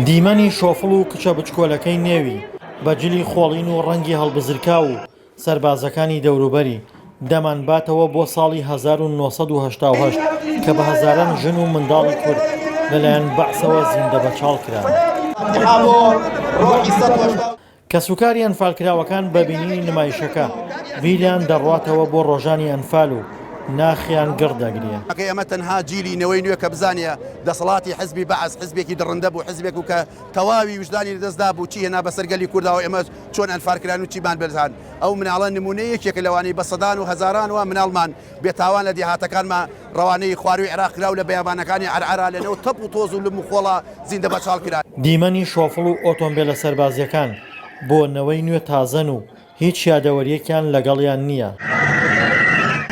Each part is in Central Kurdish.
دیمەنی شۆفڵ و کچە بچکۆلەکەی نێوی بەجلی خۆڵین و ڕەنگی هەڵبزرکا و سەربازەکانی دەوروبەری دەمانباتەوە بۆ ساڵی 1970 کە بە هەزاران ژن و منداڵی کورد لەلایەن بەعسەوە زیندە بەچاڵ کران. کە سوکاری ئەنفالکراوەکان بە بینینی نمایشەکە بیریان دەڕواتەوە بۆ ڕۆژانی ئەنفال و ناخیان گڕدەگرێ. ئەمە تەنها جیلی نەوەی نوێ کە بزانە دەسەڵاتی حزبی بەعس حزبێکی دڕندە بوو حزبێک و کە تەواوی وجدانی دەستدا بوو چی هێنا بەسەرگەلی کورداوە ئێمە چۆن ئەنفالکران و چیمان بەرزان ئەو مناڵە نمونەیەکێکە لەوانەی بە سەدان و هەزاران وە مناڵمان بێتاوان لە دیهاتەکانمان ڕەوانەی خواروی عێراق کراو لە بەیابانەکانی عەرعەرا لەنێو تەپ و تۆز و لم و خۆڵا زیندە بەچاڵ کران. دیمەنی شۆفڵ و ئۆتۆمبیلە سەربازیەکان بۆ نەوەی نوێ تازەن و هیچ یادەوەریەکیان لەگەڵیان نییە،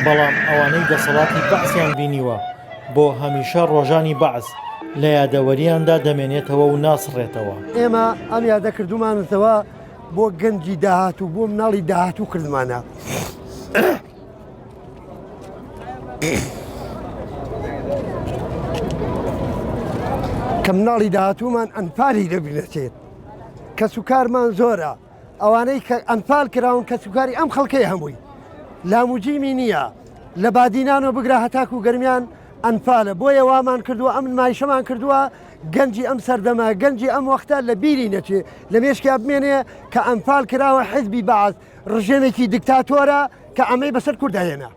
بەڵام ئەوانەی دەسەڵاتی بەعسیان بینیوە بۆ هەمیشە ڕۆژانی بەعس لە یادەوەریاندا دەمێنێتەوە و ناسڕێتەوە. ئێمە ئەم یادەکردومانەوە بۆ گەنجی داهاتوو بۆ مناڵی داهاتوو کردمانە. کە مناڵی داهاتوومان ئەنفالی دەبینێتێت کە سوکارمان زۆرە ئەوانەی کە ئەنفال کراون کە سوکاری ئەم خەڵکەی هەمووی لاموجیمی نییە لە بادینانەوە بگرا هەتاکو و گەرمیان ئەنفالە بۆیە وامان کردووە ئەم نمایشەمان کردووە گەنجی ئەم سەردەما گەنجی ئەم وەختە لە بیری نەچێ لە مێشکیا بمێنێ کە ئەنفال کراوە حزبی بەعس ڕژێمێکی دیکتاتۆرە کە ئەمەی بەسەر کوردهێنا.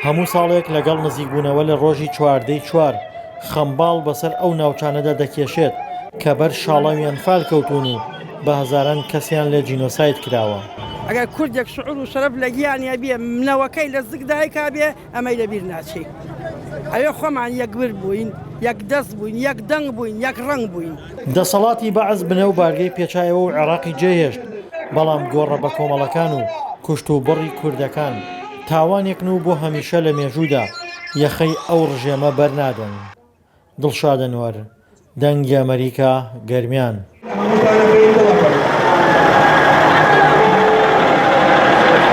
هەموو ساڵێک لەگەڵ نزیکبوونەوە لە ڕۆژی 4 خەمباڵ بەسەر ئەو ناوچانەدا دەکێشێت کە بەر شاڵەوی ئەنفال کەوتون و بە هەزاران کەسیان لێ جینۆساید کراوە. ئەگەر کوردێک شعور و شەرەف لە گیانیا بێ منەوەکەی لە زگدایکا بێ ئەمەی لەبیر ناچێت. ئەوێ خۆمان یەکبر بووین، یەک دەست بووین، یەک دەنگ بووین، یەک ڕنگ بووین. دەسەڵاتی بەعس بنە و بارگەی پێچایەوە و عێراقی جێهێشت، بەڵام گۆڕە بە کۆمەڵەکان و کوشت و بڕی کوردەکان تاوانێکن و بۆ هەمیشە لە مێژوودا یەخەی ئەو ڕژێمە بەرنادەن. دڵشاد ئەنوەر، دەنگی ئەمریکا، گەرمیان.